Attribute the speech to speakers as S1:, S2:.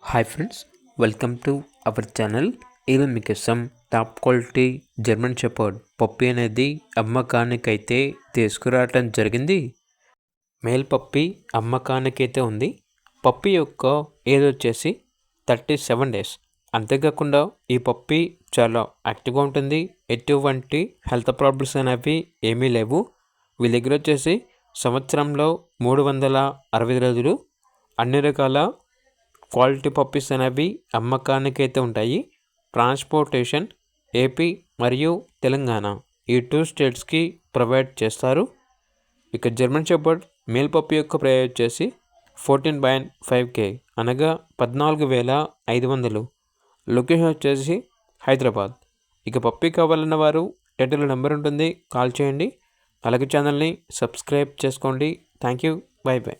S1: Hi friends, welcome to our channel. ఈరోజు మీకోసం top quality German shepherd puppy అనేది అమ్మకానికైతే తీసుకురావటం జరిగింది. మేల్ పప్పి అమ్మకానికైతే ఉంది. పప్పి యొక్క ఏజ్ వచ్చేసి 37 days. అంతేకాకుండా ఈ పప్పి చాలా యాక్టివ్గా ఉంటుంది. ఎటువంటి హెల్త్ ప్రాబ్లమ్స్ అనేవి ఏమీ లేవు. వీళ్ళ దగ్గర వచ్చేసి సంవత్సరంలో 365 రోజులు అన్ని రకాల క్వాలిటీ పప్పీస్ అనేవి అమ్మకానికైతే ఉంటాయి. ట్రాన్స్పోర్టేషన్ ఏపీ మరియు తెలంగాణ ఈ 2 స్టేట్స్కి ప్రొవైడ్ చేస్తారు. ఇక జర్మన్ షెపర్డ్ మేల్ పప్పీ యొక్క ప్రైస్ వచ్చేసి 14.5K అనగా 14,500. లొకేషన్ వచ్చేసి హైదరాబాద్. ఇక పప్పీ కావాలన్న వారు టైటిల్ నెంబర్ ఉంటుంది, కాల్ చేయండి. అలాగే ఛానల్ని సబ్స్క్రైబ్ చేసుకోండి. Thank you. By by.